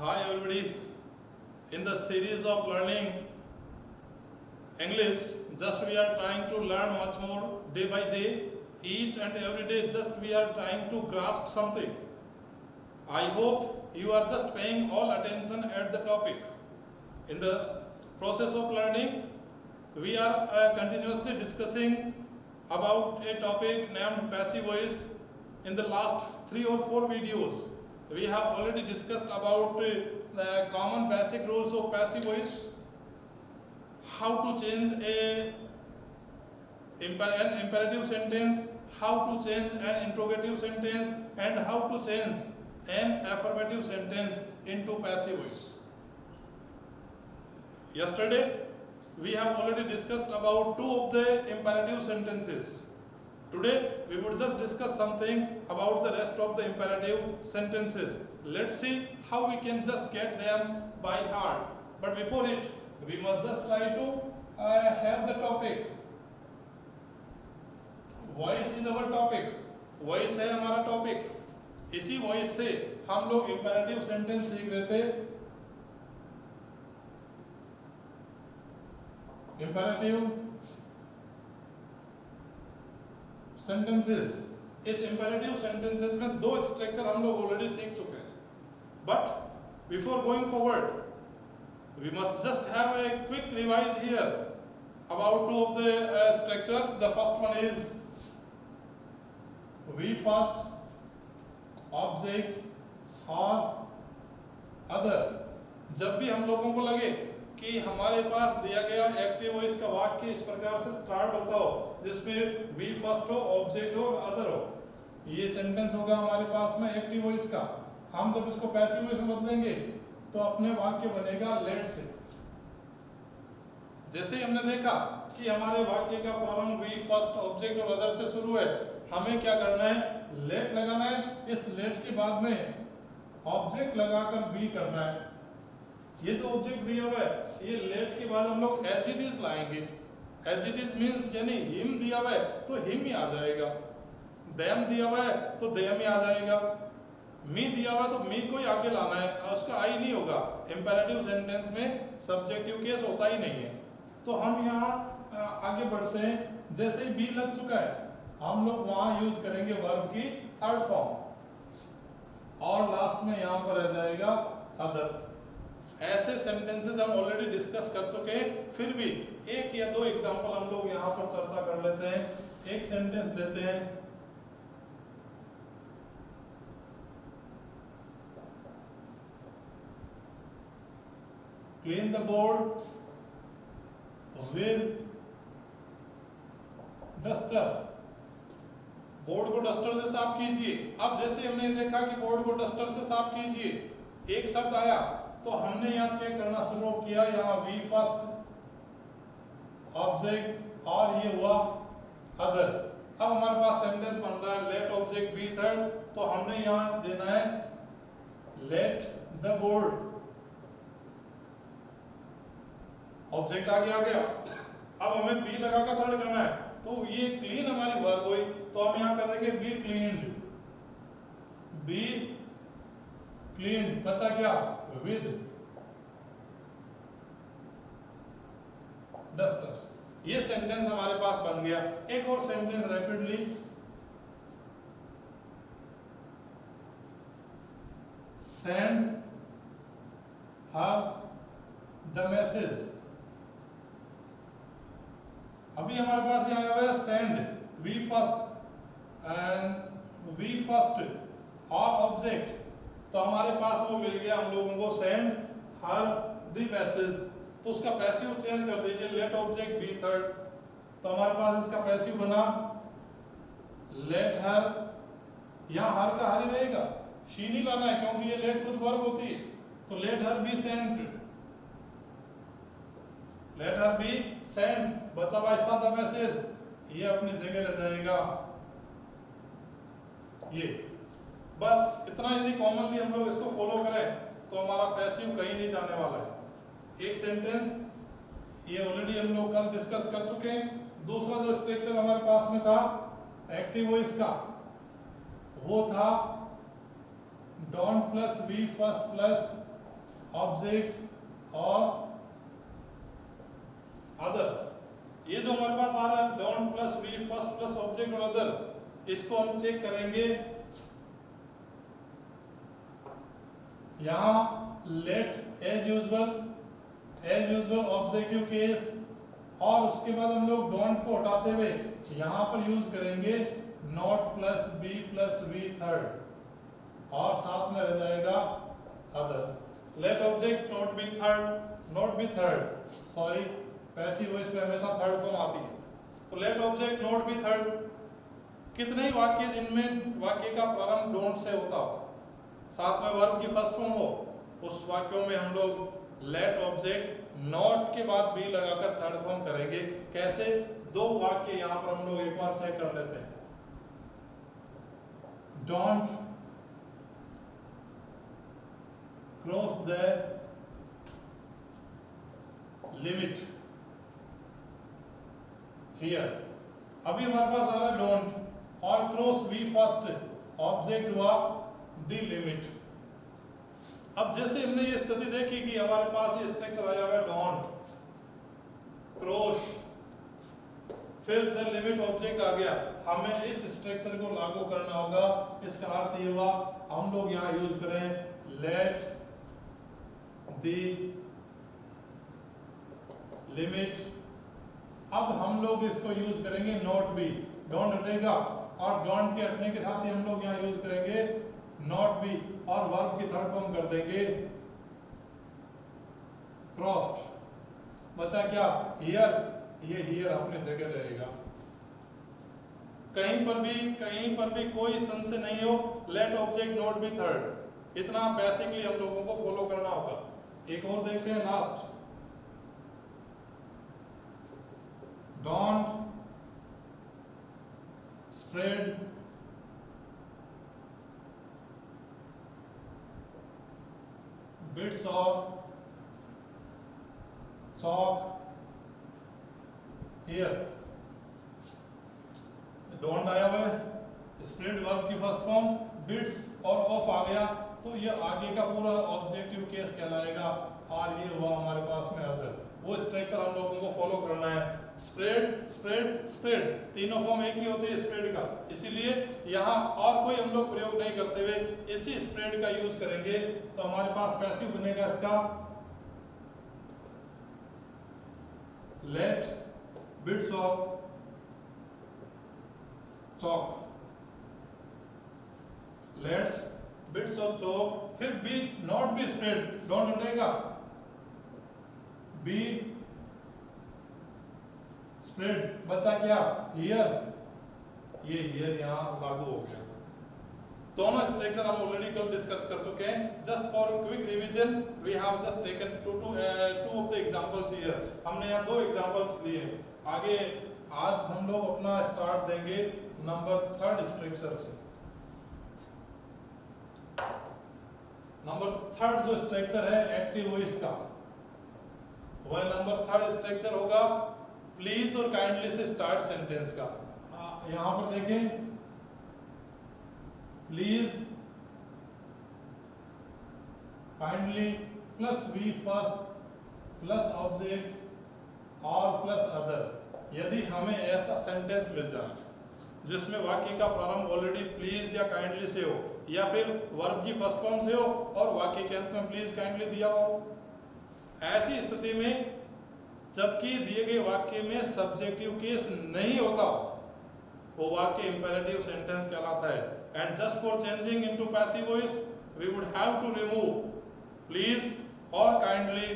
Hi everybody. In the series of learning English, just we are trying to learn much more day by day. Each and every day just we are trying to grasp something. I hope you are just paying all attention at the topic. In the process of learning, we are continuously discussing about a topic named passive voice. In the last 3 or 4 videos, we have already discussed about the common basic rules of passive voice, how to change an imperative sentence, how to change an interrogative sentence, and how to change an affirmative sentence into passive voice. Yesterday, we have already discussed about 2 of the imperative sentences. Today, we would just discuss something about the rest of the imperative sentences. Let's see how we can just get them by heart. But before it, we must just try to have the topic. Voice is our topic. Voice है हमारा topic. इसी voice से हम लोग imperative sentence सीख रहे थे. Imperative sentences. इस imperative sentences में 2 स्ट्रक्चर हम लोग ऑलरेडी सीख चुके हैं. But before going forward, we must just have a quick revise here about 2 of the structures. The first one is we first, object or other. जब भी हम लोगों को लगे कि हमारे पास दिया गया एक्टिव वॉइस का वाक्य इस प्रकार से स्टार्ट होता हो जिसमें वी फर्स्ट हो, ऑब्जेक्ट हो और अदर हो, ये सेंटेंस होगा हमारे पास में एक्टिव वॉइस का. हम जब इसको पैसिव वॉइस में बदलेंगे तो अपने वाक्य बनेगा लेट से. जैसे ही हमने देखा कि हमारे वाक्य का प्रारंभ वी फर्स्ट, ऑब्जेक्ट और अदर से शुरू है, हमें क्या करना है, लेट लगाना है. इस लेट के बाद में ऑब्जेक्ट लगाकर बी करना है. ये जो ऑब्जेक्ट दिया हुआ है, ये लेट के बाद हम लोग एज इट इज लाएंगे. एज इट इज मीन्स यानी हिम दिया हुआ है तो हिम ही आ जाएगा, देम दिया हुआ है तो देम ही आ जाएगा, मी दिया हुआ है तो मी को ही आगे लाना है, उसका आई नहीं होगा. इंपेरेटिव सेंटेंस में सब्जेक्टिव केस होता ही नहीं है. तो हम यहाँ आगे बढ़ते हैं. जैसे ही बी लग चुका है, हम लोग वहां यूज करेंगे वर्ब की थर्ड फॉर्म और लास्ट में यहाँ पर रह जाएगा अदर. ऐसे सेंटेंसेस हम ऑलरेडी डिस्कस कर चुके हैं. फिर भी 1 या 2 एग्जांपल हम लोग यहाँ पर चर्चा कर लेते हैं. एक सेंटेंस लेते हैं, clean the board with duster. Board को डस्टर से साफ कीजिए. अब जैसे हमने देखा कि बोर्ड को डस्टर से साफ कीजिए, एक शब्द आया तो हमने यहाँ चेक करना शुरू किया. यहाँ वी फर्स्ट, ऑब्जेक्ट और ये हुआ अदर. अब हमारे पास सेंटेंस बन रहा है लेट ऑब्जेक्ट बी थर्ड. तो हमने यहाँ देना है लेट द बोर्ड, ऑब्जेक्ट आगे आ गया. अब हमें बी लगाकर थर्ड करना है. तो ये क्लीन हमारी वर्ब हुई, तो हम यहाँ कर देंगे बी क्लीन्ड. बी क्लीन्ड बचा क्या, विद डस्टर. ये सेंटेंस हमारे पास बन गया. एक और sentence rapidly, send her the message. अभी हमारे पास यहाँ आया है send, V first and V first और ऑब्जेक्ट. तो हमारे पास वो मिल गया हम लोगों को सेंड हर द मैसेज. तो उसका पैसिव चेंज कर दीजिए, लेट ऑब्जेक्ट बी थर्ड. तो हमारे पास इसका पैसिव बना लेट हर. यहाँ हर का हर ही रहेगा, शी नहीं लाना है क्योंकि ये लेट खुद वर्ब होती है. तो let her be sent, let her be sent. बचा हुआ हिस्सा द मैसेज, ये अपनी जगह रह जाएगा. ये बस इतना यदि कॉमनली हम लोग इसको फॉलो करें तो हमारा पैसिव कहीं नहीं जाने वाला है. एक सेंटेंस ये ऑलरेडी हम लोग कल डिस्कस कर चुके हैं. दूसरा जो स्ट्रक्चर हमारे पास में था एक्टिव वॉइस का, वो था don't plus V first plus object और अदर। ये जो हमारे पास आ रहा है don't plus V first plus object और अदर, इसको हम चेक करेंगे। यहां let as usual objective case, और उसके बाद हम लोग डोंट को हटाते हुए यहां पर यूज करेंगे not plus be plus V third, और साथ में रह जाएगा other. Let object not be third, sorry passive voice पे हमेशा थर्ड फॉर्म आती है, तो let object not be third. कितने ही वाक्य जिनमें वाक्य का प्रारंभ डोंट से होता हो, साथ में वर्ब की फर्स्ट फॉर्म हो, उस वाक्यों में हम लोग लेट ऑब्जेक्ट नॉट के बाद बी लगाकर थर्ड फॉर्म करेंगे। कैसे? दो वाक्य यहां पर हम लोग एक बार चेक कर लेते हैं। Don't cross the limit here. अभी हमारे पास आ रहा है डोंट और क्रॉस वी फर्स्ट ऑब्जेक्ट हुआ द लिमिट। अब जैसे हमने ये स्थिति देखी कि हमारे पास ये स्ट्रक्चर आया हुआ है डोंट क्रॉस फिर द लिमिट ऑब्जेक्ट आ गया, हमें इस स्ट्रक्चर को लागू करना होगा। इसका अर्थ ये हुआ हम लोग यहां यूज करें लेट द लिमिट। अब हम लोग इसको यूज करेंगे नॉट बी, डोंट हटेगा और डोंट के हटने के साथ ही हम लोग यहां यूज करेंगे नॉट बी और वर्ब की थर्ड फॉर्म कर देंगे क्रॉस्ड। बचा क्या? हियर। ये हियर अपनी जगह रहेगा, कहीं पर भी कोई संशय नहीं हो। Let object not be third, इतना बेसिकली हम लोगों को फॉलो करना होगा। एक और देखते हैं last, don't spread bits of chalk here। Don't आया हुआ है, स्प्रेड वर्ब की फर्स्ट फॉर्म, बिट्स और ऑफ आ गया, तो ये आगे का पूरा ऑब्जेक्टिव केस कहलाएगा। और ये हुआ हमारे पास में अदर। वो स्ट्रक्चर हम लोगों को फॉलो करना है। स्प्रेड स्प्रेड स्प्रेड, तीनों फॉर्म एक ही होते हैं स्प्रेड का, इसीलिए यहाँ और कोई हम लोग प्रयोग नहीं करते हुए इसी स्प्रेड का यूज करेंगे। तो हमारे पास पैसिव बनेगा इसका let bits of chalk, let's bits of chalk, फिर be not be spread, don't हटेगा, बी स्प्रेड। बचा क्या? हियर। ये हियर यहां लागू हो गया। दोनों स्ट्रक्चर हम ऑलरेडी कल डिस्कस कर चुके हैं। Just for quick revision we have just taken two of the examples here. हमने यहाँ दो एग्जांपल्स लिए। आगे आज हम लोग अपना स्टार्ट देंगे नंबर थर्ड स्ट्रक्चर से। नंबर थर्ड जो स्ट्रक्चर है एक्टिव वॉइस का, वह नंबर थर्ड स्ट्रक्चर होगा प्लीज और काइंडली से स्टार्ट सेंटेंस का। यहां पर देखें, please kindly plus V first plus object और प्लस अदर। यदि हमें ऐसा सेंटेंस मिल जाए जिसमें वाक्य का प्रारंभ ऑलरेडी प्लीज या काइंडली से हो, या फिर वर्ब की फर्स्ट फॉर्म से हो और वाक्य के अंत में प्लीज काइंडली दिया हुआ हो, ऐसी स्थिति में जबकि दिए गए वाक्य में सब्जेक्टिव केस नहीं होता, वो वाक्य इंपेरेटिव सेंटेंस कहलाता है। And just for changing into passive voice we would have to remove please और kindly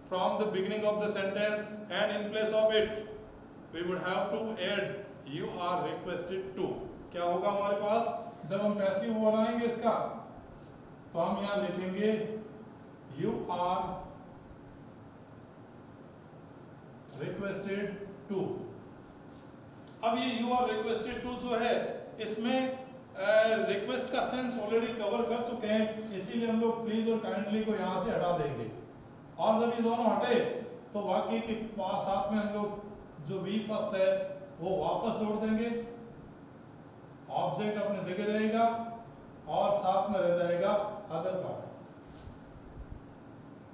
from the beginning of the sentence, and in place of it we would have to add you are requested to. क्या होगा हमारे पास जब हम passive बनाएंगे इसका, तो हम यहां लिखेंगे यू आर रिक्वेस्टेड टू। अब ये यू आर रिक्वेस्टेड टू जो है, इसमें रिक्वेस्ट का सेंस ऑलरेडी कवर कर चुके हैं, इसीलिए हम लोग प्लीज और काइंडली को यहां से हटा देंगे। और जब ये दोनों हटे तो वाक्य के पास साथ में हम लोग जो वी फर्स्ट है वो वापस जोड़ देंगे, ऑब्जेक्ट अपनी जगह रहेगा और साथ में रह जाएगा अदर पार्ट।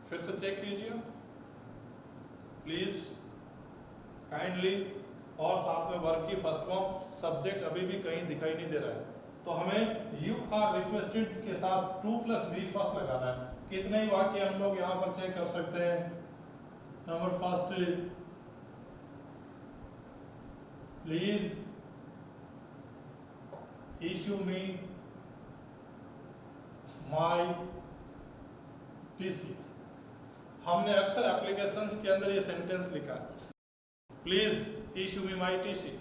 फिर से चेक कीजिए प्लीज काइंडली। और साथ में वर्ब की फर्स्ट फॉर्म, सब्जेक्ट अभी भी कहीं दिखाई नहीं दे रहा है, तो हमें यू आर रिक्वेस्टेड के साथ टू प्लस वी फर्स्ट लगाना है। कितने ही वाक्य हम लोग यहाँ पर चेक कर सकते हैं। Number first, please issue me my TC. हमने अक्सर एप्लीकेशंस के अंदर ये सेंटेंस लिखा है, please issue me my TC.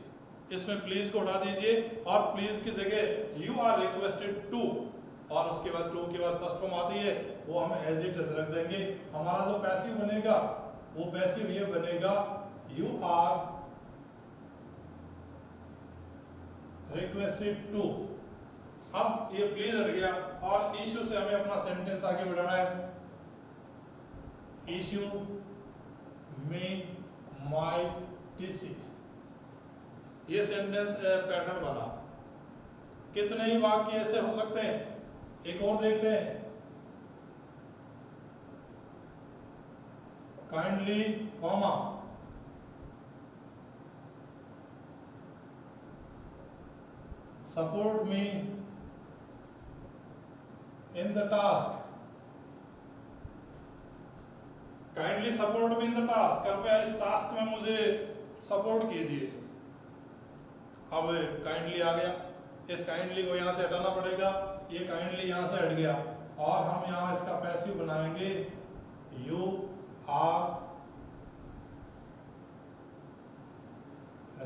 इसमें प्लीज को उठा दीजिए और प्लीज की जगह यू आर रिक्वेस्टेड टू, और उसके बाद टू के बाद फर्स्ट फॉर्म आती है, वो हम एज इट इज रख देंगे। हमारा जो पैसिव बनेगा वो पैसिव ये बनेगा यू आर रिक्वेस्टेड टू। अब ये प्लीज हट गया और इश्यू से हमें अपना सेंटेंस आगे बढ़ाना है। इश्यू मी माई टीसी, ये सेंटेंस पैटर्न बना। कितने ही वाक्य ऐसे हो सकते हैं, एक और देखते हैं। Kindly comma support me in the task. Kindly support me in the task, कृपया इस टास्क में मुझे सपोर्ट कीजिए। अब काइंडली आ गया, इस काइंडली को यहाँ से हटाना पड़ेगा, ये काइंडली यहाँ से हट गया और हम यहाँ इसका पैसिव बनाएंगे you are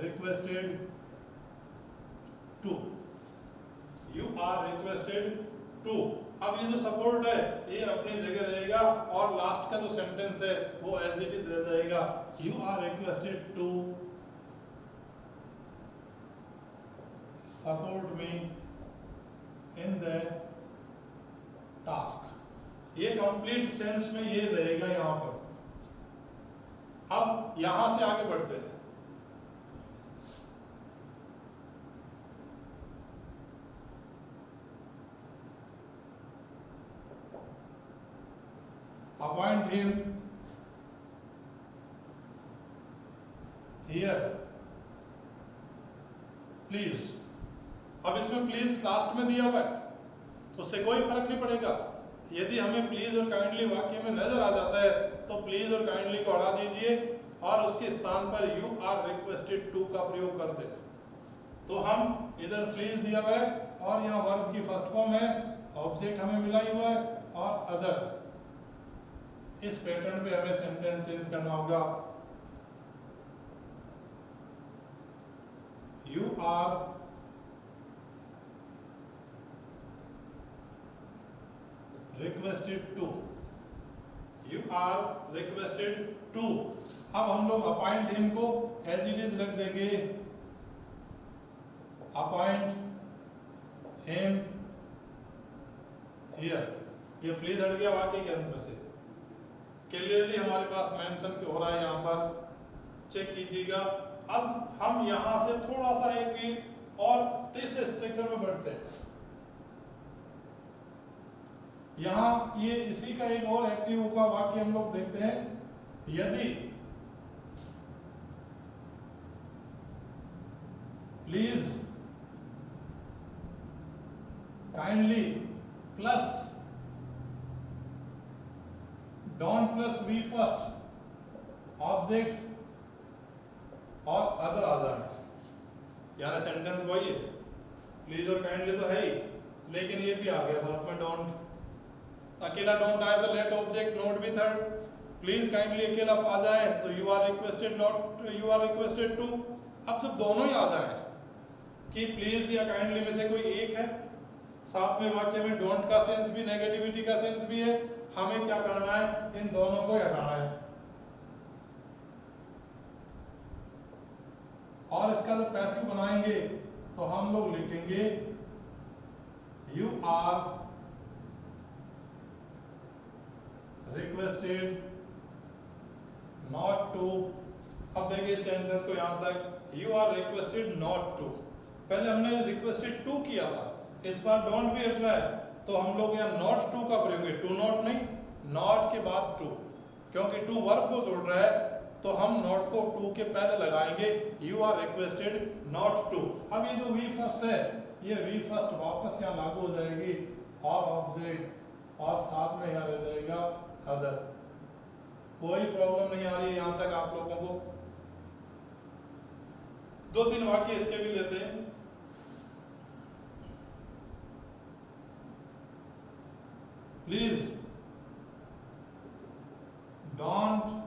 requested to. You are requested to. अब ये जो सपोर्ट है ये अपनी जगह रहेगा और लास्ट का जो सेंटेंस है वो एज इट इज रह जाएगा, you are requested to support me in the task. ये कंप्लीट सेंस में ये रहेगा यहां पर। अब यहां से आगे बढ़ते हैं। Appoint him here please. अब इसमें प्लीज लास्ट में दिया हुआ है, उससे कोई फर्क नहीं पड़ेगा। यदि हमें प्लीज और काइंडली वाक्य में नजर आ जाता है तो प्लीज और काइंडली को हटा दीजिए और उसके स्थान पर यू आर रिक्वेस्टेड टू का प्रयोग कर दे। तो हम इधर प्लीज दिया हुआ है और यहाँ वर्ब की फर्स्ट फॉर्म है, ऑब्जेक्ट हमें मिला ही हुआ है और अदर। इस पैटर्न पे हमें सेंटेंस चेंज करना होगा। You are requested to. You are requested to. अब हम लोग अपॉइंट हिम को एज इट इज रख देंगे, अपॉइंट हिम हियर। ये प्लीज हट गया वाक्य के अंत में से, क्लियरली हमारे पास मेंशन हो रहा है यहाँ पर, चेक कीजिएगा। अब हम यहाँ से थोड़ा सा एक और तीसरे स्ट्रक्चर में बढ़ते हैं। यहाँ ये इसी का एक और एक्टिव का वाक्य हम लोग देखते हैं। यदि please kindly plus don't plus V first object और अदर आ जाए, यानी सेंटेंस वही है, प्लीज और काइंडली तो है ही, लेकिन ये भी आ गया साथ में डोंट। अकेला डोंट आए तो let object not be third. Please kindly अकेला आ जाए तो you are requested not you are requested to. अब जब दोनों ही आ जाए कि प्लीज या काइंडली में से कोई एक है, साथ में वाक्य में डोंट का सेंस भी नेगेटिविटी का सेंस भी है, हमें क्या करना है, इन दोनों को हटाना है। और इसका जब पैसिव बनाएंगे तो हम लोग लिखेंगे you are requested not to. अब देखिए इस सेंटेंस को यहां तक you are requested not to. पहले हमने रिक्वेस्टेड टू किया था, इस बार डोंट भी हट रहा है तो हम लोग यहाँ नॉट टू का प्रयोग है, टू नॉट नहीं, नॉट के बाद टू, क्योंकि टू वर्ब को जोड़ रहा है तो हम नॉट को टू के पहले लगाएंगे। You are requested not to. अब ये जो वी फर्स्ट है, ये वी फर्स्ट वापस यहाँ लागू हो जाएगी और ऑब्जेक्ट और साथ में यहाँ रह जाएगा अदर। कोई प्रॉब्लम नहीं आ रही है यहाँ तक आप लोगों को? दो तीन वाक्य इसके भी लेते हैं। Please don't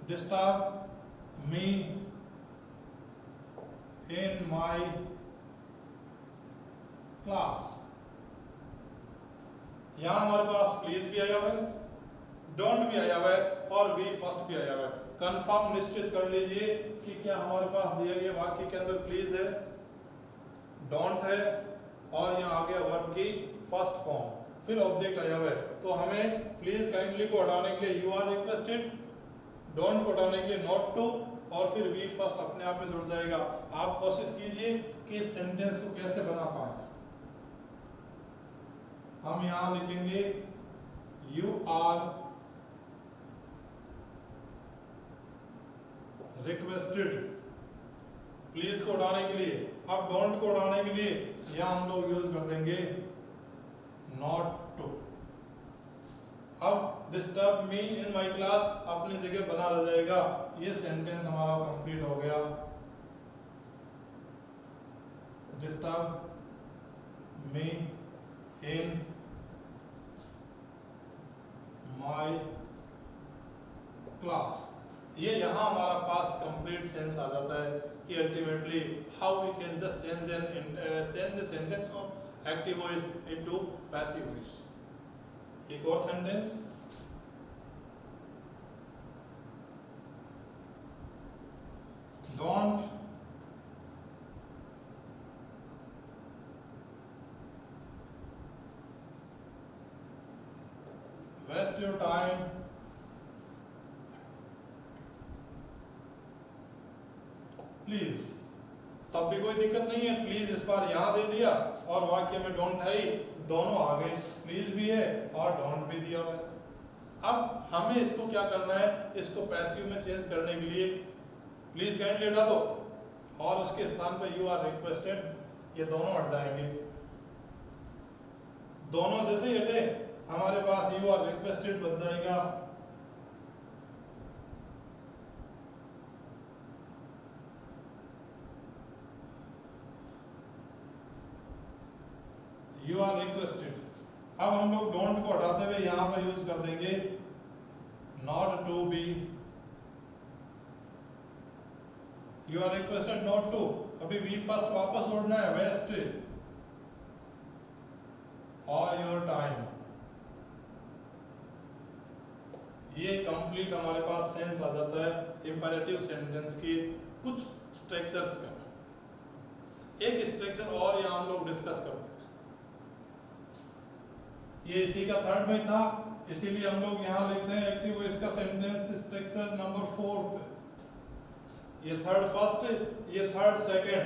disturb me in my class. यहां हमारे पास प्लीज भी आया हुआ है, डोंट भी आया हुआ है और वी फर्स्ट भी आया हुआ है। कंफर्म निश्चित कर लीजिए कि क्या हमारे पास दिए गए वाक्य के अंदर प्लीज है, डोंट है और यहाँ आ गया वर्ब की फर्स्ट फॉर्म, फिर ऑब्जेक्ट आया हुआ है। तो हमें प्लीज काइंडली को हटाने के लिए यू आर रिक्वेस्टेड, डोंट को हटाने के लिए नॉट टू और फिर वी फर्स्ट अपने आप में जुड़ जाएगा। आप कोशिश कीजिए कि इस सेंटेंस को कैसे बना पाए। हम यहां लिखेंगे यू आर रिक्वेस्टेड, प्लीज को हटाने के लिए। अब डोंट को हटाने के लिए यहां हम लोग यूज कर देंगे नॉट टू। अब disturb me in my class अपनी जगह बना रह जाएगा। ये सेंटेंस हमारा कंप्लीट हो गया। Disturb me in my class. ये यहाँ हमारा पास कंप्लीट सेंस आ जाता है कि ultimately how we can just change the sentence of active voice into passive voice. एक और sentence, don't waste your time please. तब भी कोई दिक्कत नहीं है, प्लीज इस बार यहां दे दिया और वाक्य में डोंट है ही, दोनों आ गए, प्लीज भी है और डोंट भी दिया हुआ है। अब हमें इसको क्या करना है, इसको पैसिव में चेंज करने के लिए प्लीज काइंडली हटा दो और उसके स्थान पर यू आर रिक्वेस्टेड, ये दोनों हट जाएंगे। दोनों जैसे ही हटे हमारे पास यू आर रिक्वेस्टेड बच जाएगा। You are requested. अब हम लोग डोंट को हटाते हुए यहां पर यूज कर देंगे not to be. You are requested not to, अभी वी फर्स्ट वापस जोड़ना है, वेस्ट और योर टाइम। ये कंप्लीट हमारे पास सेंस आ जाता है इंपेरेटिव सेंटेंस के कुछ स्ट्रक्चर्स का। एक स्ट्रक्चर और यहां हम लोग डिस्कस करते हैं, ये इसी का थर्ड में था, इसीलिए हम लोग यहां लिखते हैं एक्टिव वॉइस का सेंटेंस स्ट्रक्चर नंबर फोर्थ। ये थर्ड फर्स्ट, ये थर्ड सेकंड।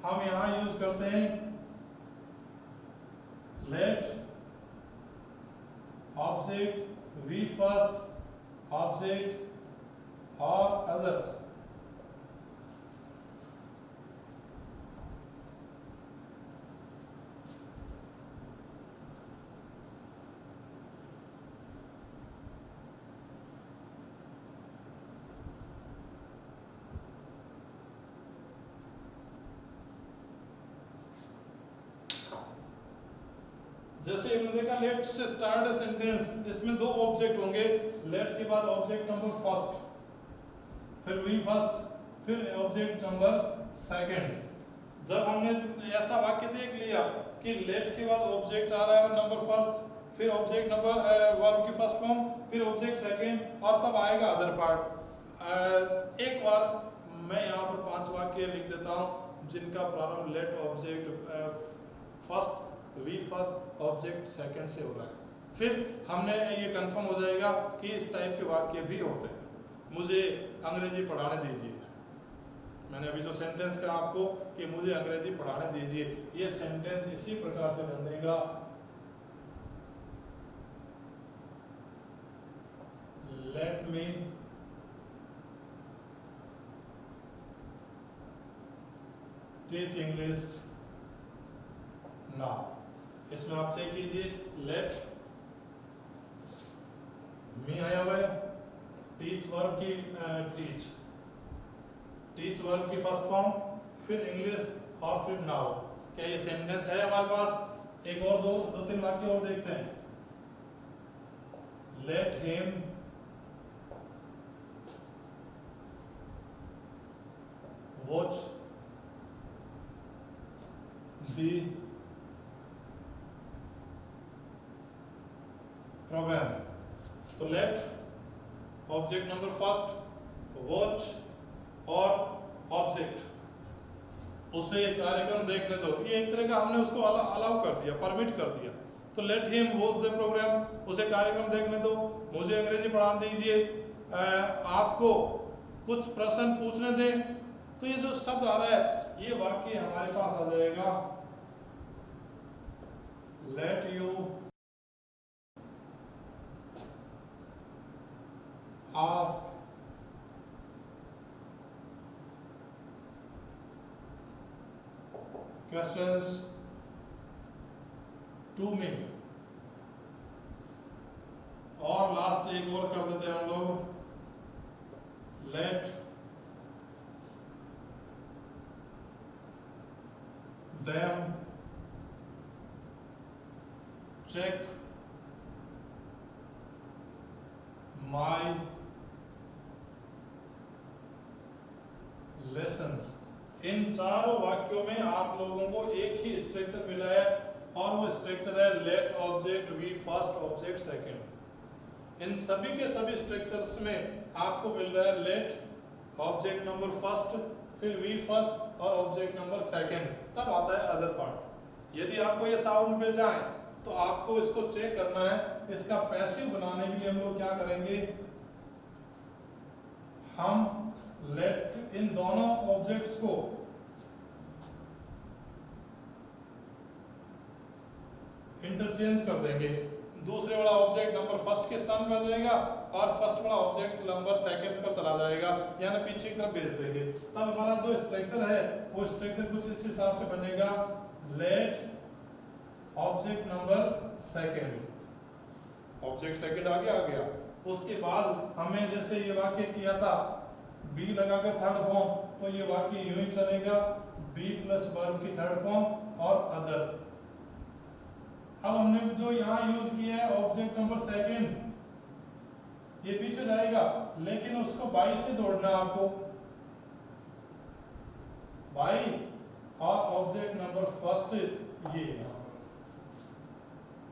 हम यहां यूज करते हैं let object V first object और अदर। जैसे हमने देखा लेट से स्टार्ट अ सेंटेंस, इसमें दो ऑब्जेक्ट होंगे, लेट के बाद ऑब्जेक्ट नंबर फर्स्ट, फिर वी फर्स्ट, फिर ऑब्जेक्ट नंबर सेकंड। जब हमने ऐसा वाक्य देख लिया कि लेट के बाद ऑब्जेक्ट आ रहा है नंबर फर्स्ट, फिर ऑब्जेक्ट नंबर वर्ब की फर्स्ट फॉर्म, फिर ऑब्जेक्ट सेकंड और तब आएगा अदर पार्ट। एक बार मैं यहाँ पर 5 वाक्य लिख देता हूँ जिनका प्रारंभ let object first, V first, object second से हो रहा है। फिर हमने ये कंफर्म हो जाएगा कि इस टाइप के वाक्य भी होते हैं। मुझे अंग्रेजी पढ़ाने दीजिए, मैंने अभी जो सेंटेंस कहा आपको कि मुझे अंग्रेजी पढ़ाने दीजिए, ये सेंटेंस इसी प्रकार से बनेगा मी टीच इंग्लिश नाउ। इसमें आप चेक कीजिए, लेट मी आया हुआ है, टीच वर्ब की टीच वर्ब की फर्स्ट फॉर्म, फिर इंग्लिश और फिर नाउ। क्या ये सेंटेंस है हमारे पास? एक और दो तीन वाक्य और देखते हैं। Let him watch the programme. तो let object number first, watch और ऑब्जेक्ट, उसे कार्यक्रम देखने दो। ये एक तरह का हमने उसको अलाउ कर दिया, परमिट कर दिया। तो let him watch the programme, उसे कार्यक्रम देखने दो। मुझे अंग्रेजी पढ़ा दीजिए, आपको कुछ प्रश्न पूछने दें। तो ये जो शब्द आ रहा है, ये वाक्य हमारे पास आ जाएगा, let you ask questions to me। और लास्ट एक और कर देते हैं हम लोग, let them check my lessons। इन चारों वाक्यों में आप लोगों को एक ही स्ट्रक्चर मिला है, और वो स्ट्रक्चर है let object V first object second. इन सभी के सभी स्ट्रक्चर्स में आपको मिल रहा है लेट ऑब्जेक्ट नंबर फर्स्ट, फिर वी फर्स्ट और ऑब्जेक्ट नंबर सेकंड, तब आता है अदर पार्ट। यदि आपको ये साउंड मिल जाए तो आपको इसको चेक करना है। इसका पैसिव बनाने के लिए हम लोग क्या करेंगे, हम लेट इन दोनों ऑब्जेक्ट्स को इंटरचेंज कर देंगे। दूसरे वाला ऑब्जेक्ट नंबर फर्स्ट के स्थान पर आ जाएगा और फर्स्ट वाला ऑब्जेक्ट नंबर सेकंड पर चला जाएगा, यानी पीछे की तरफ भेज देंगे। तब हमारा जो स्ट्रक्चर है वो स्ट्रक्चर कुछ इस हिसाब से बनेगा, let object number second, object second आगे आ गया। उसके बाद हमें जैसे ये वाक्य किया था बी लगाकर थर्ड फॉर्म, तो ये वाक्य यूं ही चलेगा, बी प्लस वर्ब की थर्ड फॉर्म और अदर। अब हमने जो यहाँ यूज किया है ऑब्जेक्ट नंबर सेकंड, ये पीछे जाएगा, लेकिन उसको बाई से जोड़ना है आपको, बाई और ऑब्जेक्ट नंबर फर्स्ट ये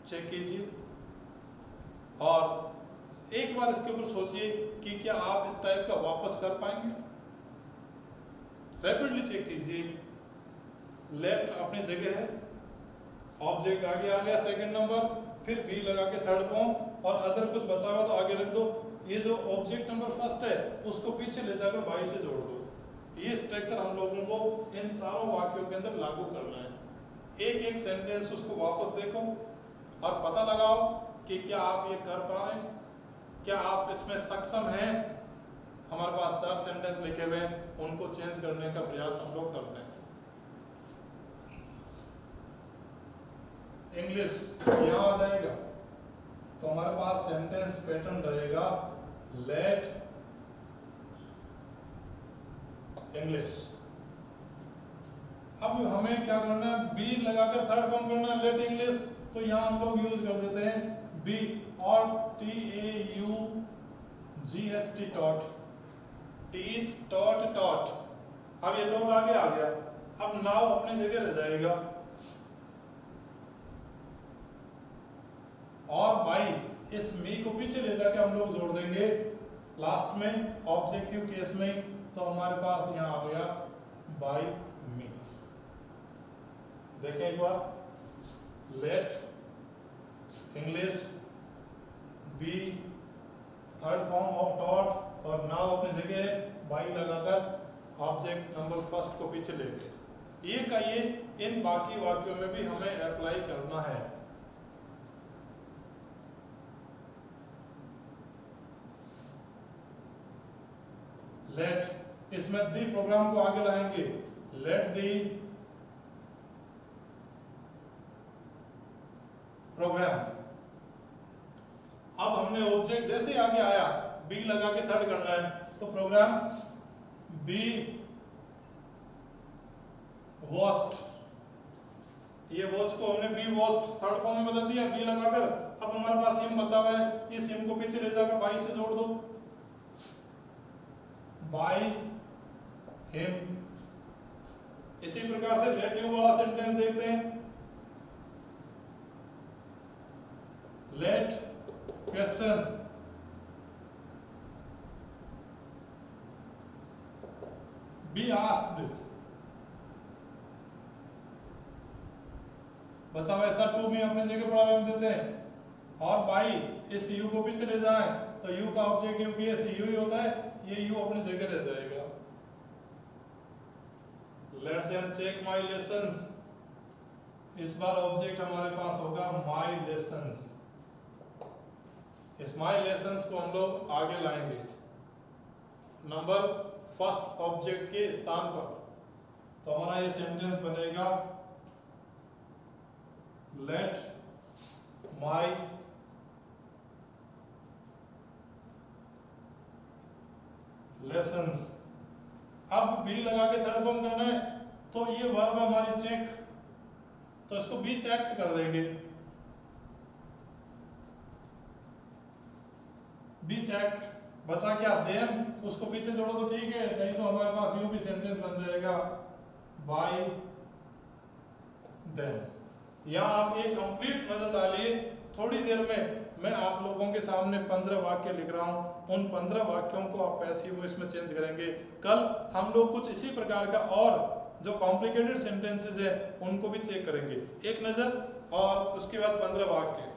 चेक कीजिए। और एक बार इसके ऊपर सोचिए कि क्या आप इस टाइप का वापस कर पाएंगे। रैपिडली चेक कीजिए, लेफ्ट अपनी जगह है, ऑब्जेक्ट आगे आ गया सेकंड नंबर, फिर बी लगा के थर्ड फॉर्म और अदर कुछ बचा हुआ तो आगे रख दो। ये जो ऑब्जेक्ट नंबर फर्स्ट है उसको पीछे ले जाकर बाई से जोड़ दो। ये स्ट्रक्चर हम लोगों को इन चारों वाक्यों के अंदर लागू करना है। एक एक सेंटेंस उसको वापस देखो और पता लगाओ कि क्या आप ये कर पा रहे हैं, क्या आप इसमें सक्षम हैं। हमारे पास 4 सेंटेंस लिखे हुए हैं, उनको चेंज करने का प्रयास हम लोग करते हैं। इंग्लिश यहाँ आ जाएगा तो हमारे पास सेंटेंस पैटर्न रहेगा, लेट इंग्लिश। अब हमें क्या करना है, बी लगाकर थर्ड फॉर्म करना है, लेट इंग्लिश। तो यहाँ हम लोग यूज कर देते हैं बी और TAUGHT taught, teach taught taught. अब ये टॉट आगे आ गया, अब नाउ अपनी जगह रह जाएगा और बाई इस मी को पीछे ले जाके हम लोग जोड़ देंगे लास्ट में ऑब्जेक्टिव केस में। तो हमारे पास यहाँ आ गया बाई मी। देखें एक बार, let English, be third form of dot और नाउ अपनी जगह बाई लगाकर ऑब्जेक्ट नंबर फर्स्ट को पीछे ले गए। ये का ये इन बाकी वाक्यों में भी हमें अप्लाई करना है। लेट इसमें दी प्रोग्राम को आगे लाएंगे, लेट दी प्रोग्राम। अब हमने ऑब्जेक्ट जैसे ही आगे आया बी लगा के थर्ड करना है, तो प्रोग्राम बी वॉस्ट, ये वॉच को हमने बी वॉस्ट थर्ड फॉर्म में बदल दिया बी लगाकर। अब हमारे पास हिम बचा हुआ है, इस हिम को पीछे ले जाकर बाई से जोड़ दो, बाई हिम। इसी प्रकार से लेट यू वाला सेंटेंस देखते हैं, लेट क्वेश्चन बी आस्क्ड, बचा हुआ ऐसा टू में अपने जगह पर रहने देते हैं, और बाई इस यू को पीछे ले जाए तो यू का ऑब्जेक्टिव केस यू ही होता है, ये यू अपनी जगह रह जाएगा। Let them check my lessons, इस बार ऑब्जेक्ट हमारे पास होगा माई लेसन्स। इस माई लेसन्स को हम लोग आगे लाएंगे नंबर फर्स्ट ऑब्जेक्ट के स्थान पर, तो हमारा ये सेंटेंस बनेगा लेट माई लेसन्स। अब बी लगा के थर्ड फॉर्म करना है, तो ये वर्ब है हमारी चेक, तो इसको बी चेक्ड कर देंगे, बी चेक्ड। बचा क्या देम, उसको पीछे जोड़ो तो ठीक है, नहीं तो हमारे पास यूं भी सेंटेंस बन जाएगा बाय देम। या आप एक कंप्लीट नजर डालिए, थोड़ी देर में मैं आप लोगों के सामने 15 वाक्य लिख रहा हूं, उन 15 वाक्यों को आप पैसिव वॉइस में चेंज करेंगे। कल हम लोग कुछ इसी प्रकार का और जो कॉम्प्लिकेटेड सेंटेंसेस है उनको भी चेक करेंगे। एक नजर और उसके बाद 15 वाक्य।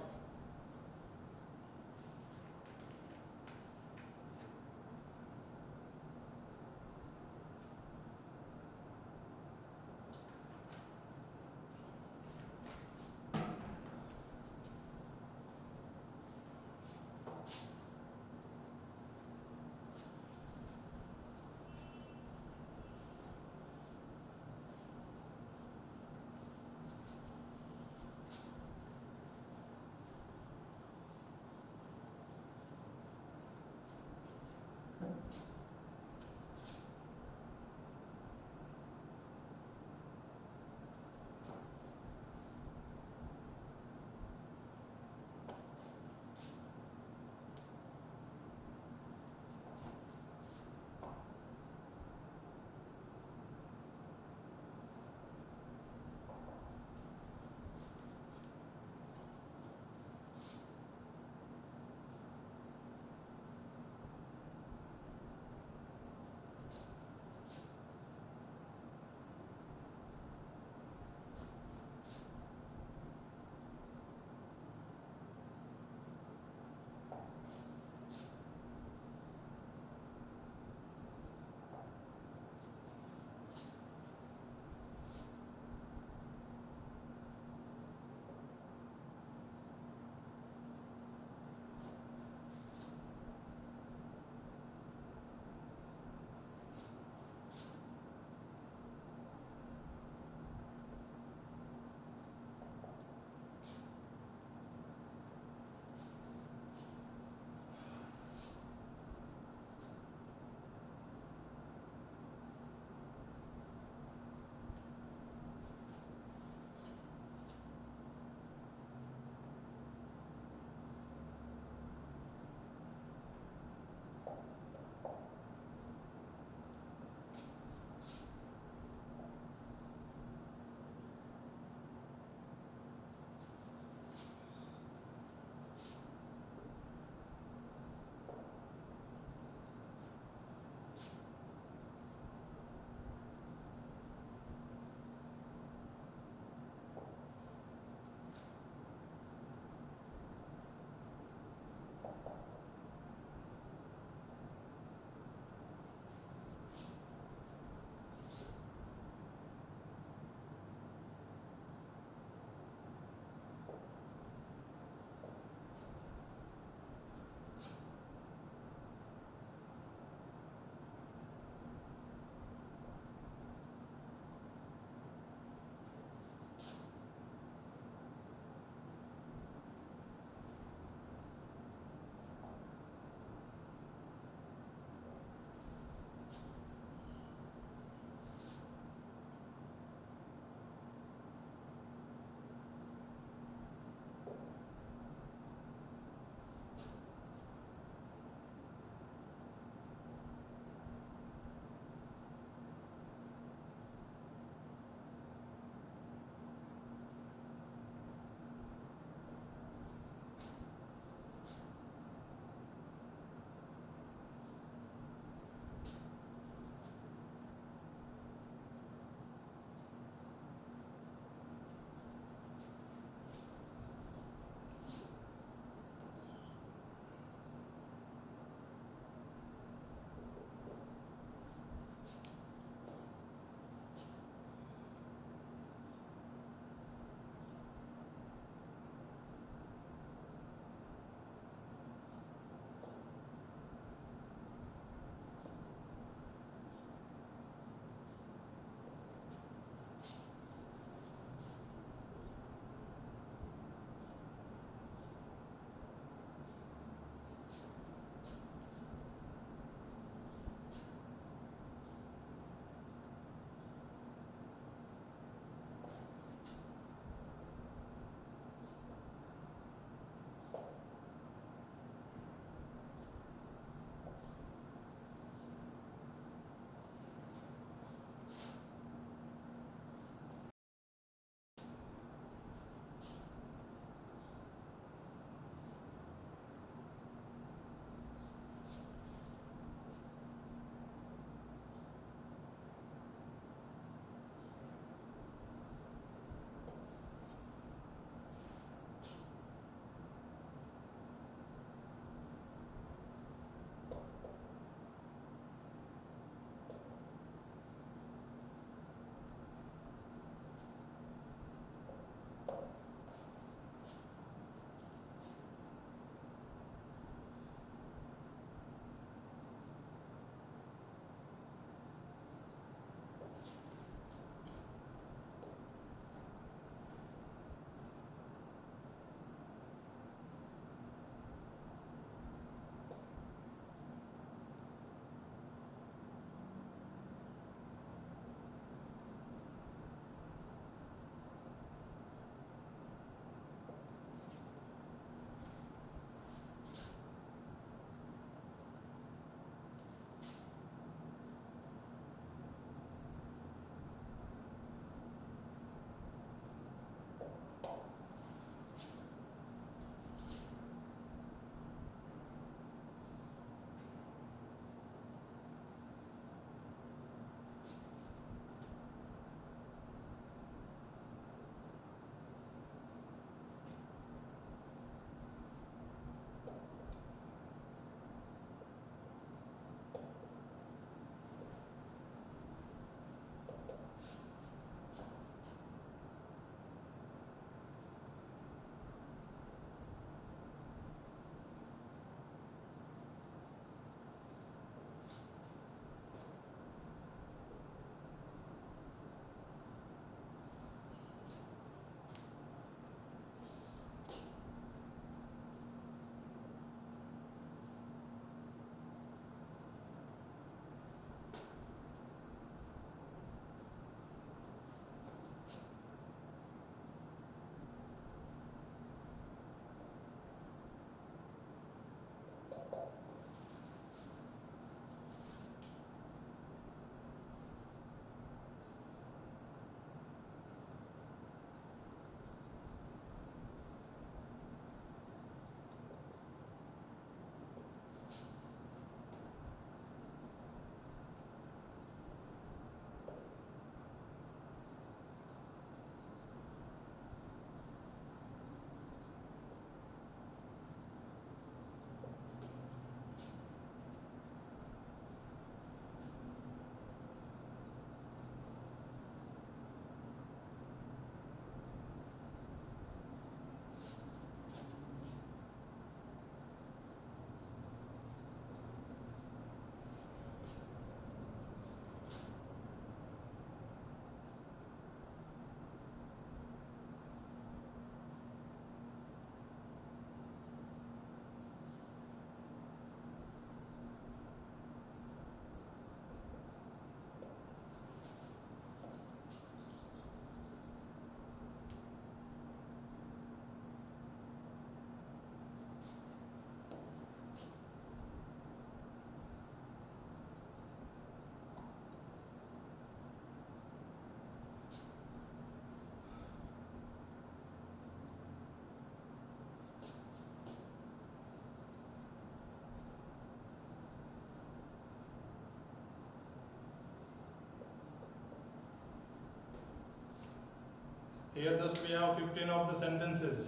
Here just we have 15 of the sentences.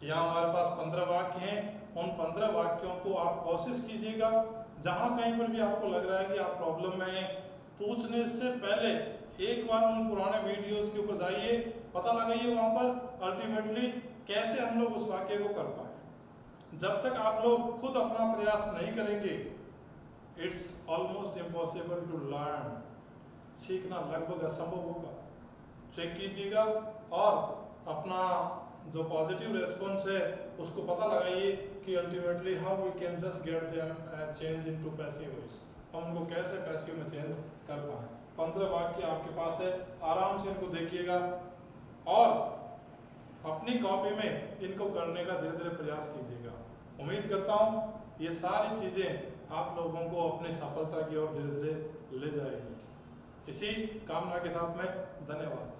यहाँ हमारे पास 15 वाक्य हैं। उन 15 वाक्यों को आप कोशिश कीजिएगा, जहाँ कहीं पर भी आपको लग रहा है कि आप प्रॉब्लम में हैं, पूछने से पहले एक बार उन पुराने वीडियोस के ऊपर जाइए, पता लगाइए वहाँ पर अल्टीमेटली कैसे हम लोग उस वाक्य को कर पाए। जब तक आप लोग खुद अपना प्रयास नहीं करेंगे, it's almost impossible to learn. सीखना लगभग असंभव होगा। चेक कीजिएगा और अपना जो पॉजिटिव रेस्पॉन्स है उसको पता लगाइए कि ultimately how we can just get them change into passive voice. हम उनको कैसे पैसिव में चेंज कर पाए। 15 वाक्य आपके पास है, आराम से इनको देखिएगा और अपनी कॉपी में इनको करने का धीरे धीरे प्रयास कीजिएगा। उम्मीद करता हूँ ये सारी चीज़ें आप लोगों को अपनी सफलता की ओर धीरे धीरे ले जाएगी। इसी कामना के साथ में धन्यवाद।